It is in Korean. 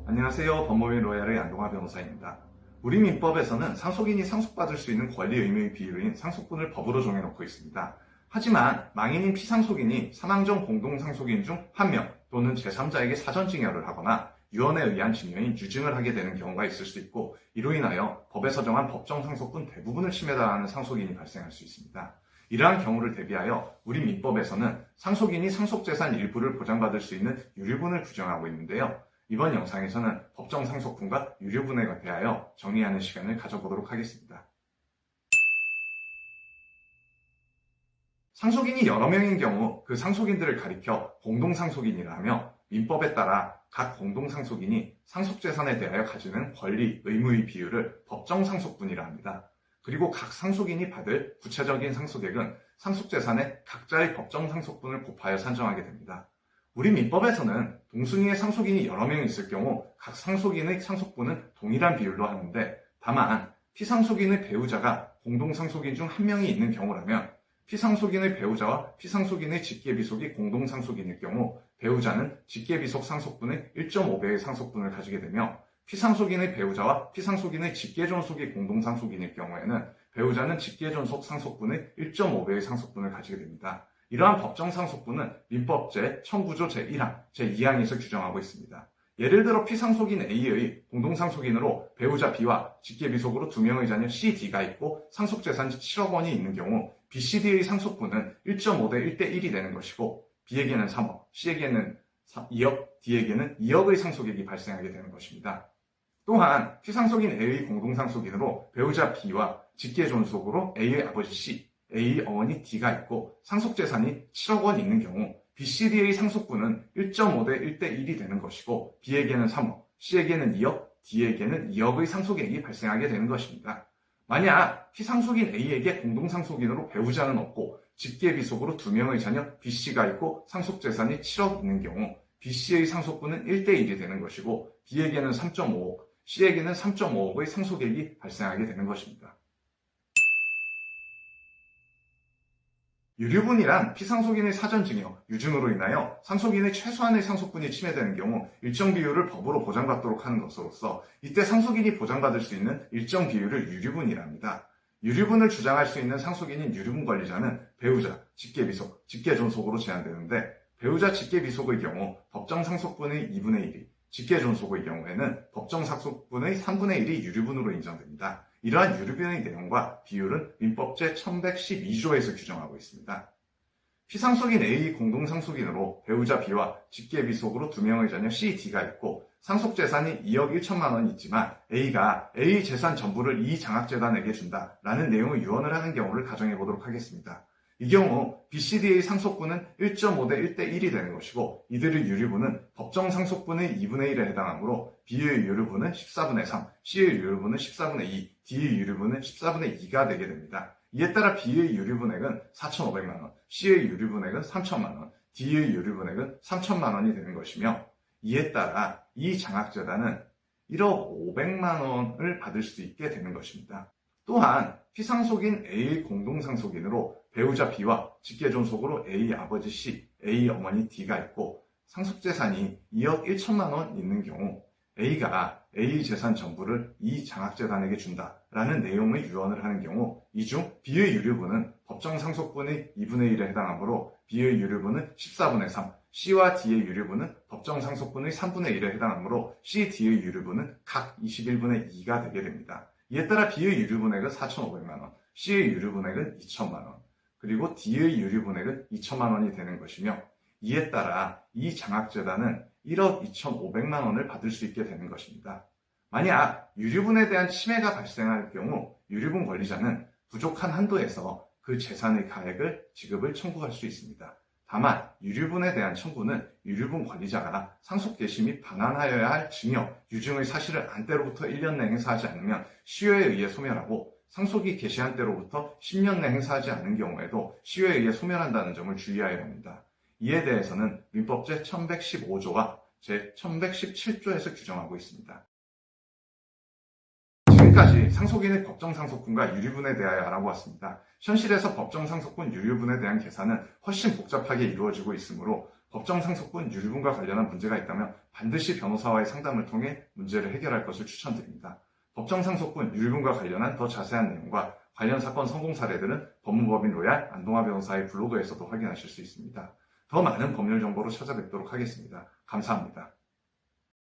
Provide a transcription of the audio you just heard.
안녕하세요. 법무민 로얄의 안동화 변호사입니다. 우리 민법에서는 상속인이 상속받을 수 있는 권리 의무의 비율인 상속분을 법으로 정해놓고 있습니다. 하지만 망인인 피상속인이 사망 전 공동상속인 중 한 명 또는 제3자에게 사전증여를 하거나 유언에 의한 증여인 유증을 하게 되는 경우가 있을 수 있고, 이로 인하여 법에서 정한 법정 상속분 대부분을 침해당하는 상속인이 발생할 수 있습니다. 이러한 경우를 대비하여 우리 민법에서는 상속인이 상속재산 일부를 보장받을 수 있는 유류분을 규정하고 있는데요. 이번 영상에서는 법정 상속분과 유류분에 대하여 정리하는 시간을 가져보도록 하겠습니다. 상속인이 여러 명인 경우 그 상속인들을 가리켜 공동상속인이라 하며, 민법에 따라 각 공동상속인이 상속재산에 대하여 가지는 권리, 의무의 비율을 법정상속분이라 합니다. 그리고 각 상속인이 받을 구체적인 상속액은 상속재산의 각자의 법정상속분을 곱하여 산정하게 됩니다. 우리 민법에서는 동순위의 상속인이 여러 명 있을 경우 각 상속인의 상속분은 동일한 비율로 하는데, 다만 피상속인의 배우자가 공동상속인 중 한 명이 있는 경우라면 피상속인의 배우자와 피상속인의 직계비속이 공동상속인일 경우 배우자는 직계비속 상속분의 1.5배의 상속분을 가지게 되며, 피상속인의 배우자와 피상속인의 직계존속이 공동상속인일 경우에는 배우자는 직계존속 상속분의 1.5배의 상속분을 가지게 됩니다. 이러한 법정상속분은 민법 제19조 제1항, 제2항에서 규정하고 있습니다. 예를 들어 피상속인 A의 공동상속인으로 배우자 B와 직계비속으로 2명의 자녀 CD가 있고 상속재산 7억 원이 있는 경우 BCD의 상속분은 1.5대 1대1이 되는 것이고, B에게는 3억, C에게는 2억, D에게는 2억의 상속액이 발생하게 되는 것입니다. 또한 피상속인 A의 공동상속인으로 배우자 B와 직계존속으로 A의 아버지 C, A의 어머니 D가 있고 상속재산이 7억 원 있는 경우 BCD의 상속분은 1.5대 1대1이 되는 것이고, B에게는 3억, C에게는 2억, D에게는 2억의 상속액이 발생하게 되는 것입니다. 만약 피상속인 A에게 공동상속인으로 배우자는 없고 직계비속으로 2명의 자녀 B씨가 있고 상속재산이 7억 있는 경우 B씨의 상속분은 1대1이 되는 것이고, B에게는 3.5억, C에게는 3.5억의 상속액이 발생하게 되는 것입니다. 유류분이란 피상속인의 사전증여, 유증으로 인하여 상속인의 최소한의 상속분이 침해되는 경우 일정 비율을 법으로 보장받도록 하는 것으로서, 이때 상속인이 보장받을 수 있는 일정 비율을 유류분이라 합니다. 유류분을 주장할 수 있는 상속인인 유류분 권리자는 배우자, 직계비속, 직계존속으로 제한되는데, 배우자 직계비속의 경우 법정 상속분의 2분의 1이, 직계존속의 경우에는 법정 상속분의 3분의 1이 유류분으로 인정됩니다. 이러한 유류분의 내용과 비율은 민법 제1112조에서 규정하고 있습니다. 피상속인 A의 공동상속인으로 배우자 B와 직계비속으로 2명의 자녀 C, D가 있고 상속재산이 2억 1천만 원이 있지만 A가 A의 재산 전부를 이 장학재단에게 준다라는 내용의 유언을 하는 경우를 가정해 보도록 하겠습니다. 이 경우 BCD의 상속분은 1.5대 1대1이 되는 것이고, 이들의 유류분은 법정 상속분의 2분의 1에 해당하므로 B의 유류분은 14분의 3, C의 유류분은 14분의 2, D의 유류분은 14분의 2가 되게 됩니다. 이에 따라 B의 유류분액은 4,500만 원, C의 유류분액은 3,000만 원, D의 유류분액은 3,000만 원이 되는 것이며, 이에 따라 이 장학재단은 1억 500만 원을 받을 수 있게 되는 것입니다. 또한 피상속인 A의 공동상속인으로 배우자 B와 직계존속으로 A의 아버지 C, A의 어머니 D가 있고 상속재산이 2억 1천만 원 있는 경우 A가 A의 재산 전부를 이 장학재단에게 준다라는 내용의 유언을 하는 경우, 이 중 B의 유류분은 법정 상속분의 2분의 1에 해당하므로 B의 유류분은 14분의 3, C와 D의 유류분은 법정 상속분의 3분의 1에 해당하므로 C, D의 유류분은 각 21분의 2가 되게 됩니다. 이에 따라 B의 유류분액은 4,500만 원, C의 유류분액은 2천만 원, 그리고 D의 유류분액은 2천만 원이 되는 것이며, 이에 따라 이 장학재단은 1억 2,500만 원을 받을 수 있게 되는 것입니다. 만약 유류분에 대한 침해가 발생할 경우 유류분 권리자는 부족한 한도에서 그 재산의 가액을 지급을 청구할 수 있습니다. 다만 유류분에 대한 청구는 유류분 권리자가 상속 개시 및 반환하여야 할 증여, 유증의 사실을 안때로부터 1년 내 행사하지 않으면 시효에 의해 소멸하고, 상속이 개시한 때로부터 10년 내 행사하지 않은 경우에도 시효에 의해 소멸한다는 점을 주의해야 합니다. 이에 대해서는 민법 제1115조와 제1117조에서 규정하고 있습니다. 지금까지 상속인의 법정상속분과 유류분에 대하여 알아보았습니다. 현실에서 법정상속분 유류분에 대한 계산은 훨씬 복잡하게 이루어지고 있으므로 법정 상속분 유류분과 관련한 문제가 있다면 반드시 변호사와의 상담을 통해 문제를 해결할 것을 추천드립니다. 법정 상속분 유류분과 관련한 더 자세한 내용과 관련 사건 성공 사례들은 법무법인 로얄 안동화 변호사의 블로그에서도 확인하실 수 있습니다. 더 많은 법률 정보로 찾아뵙도록 하겠습니다. 감사합니다.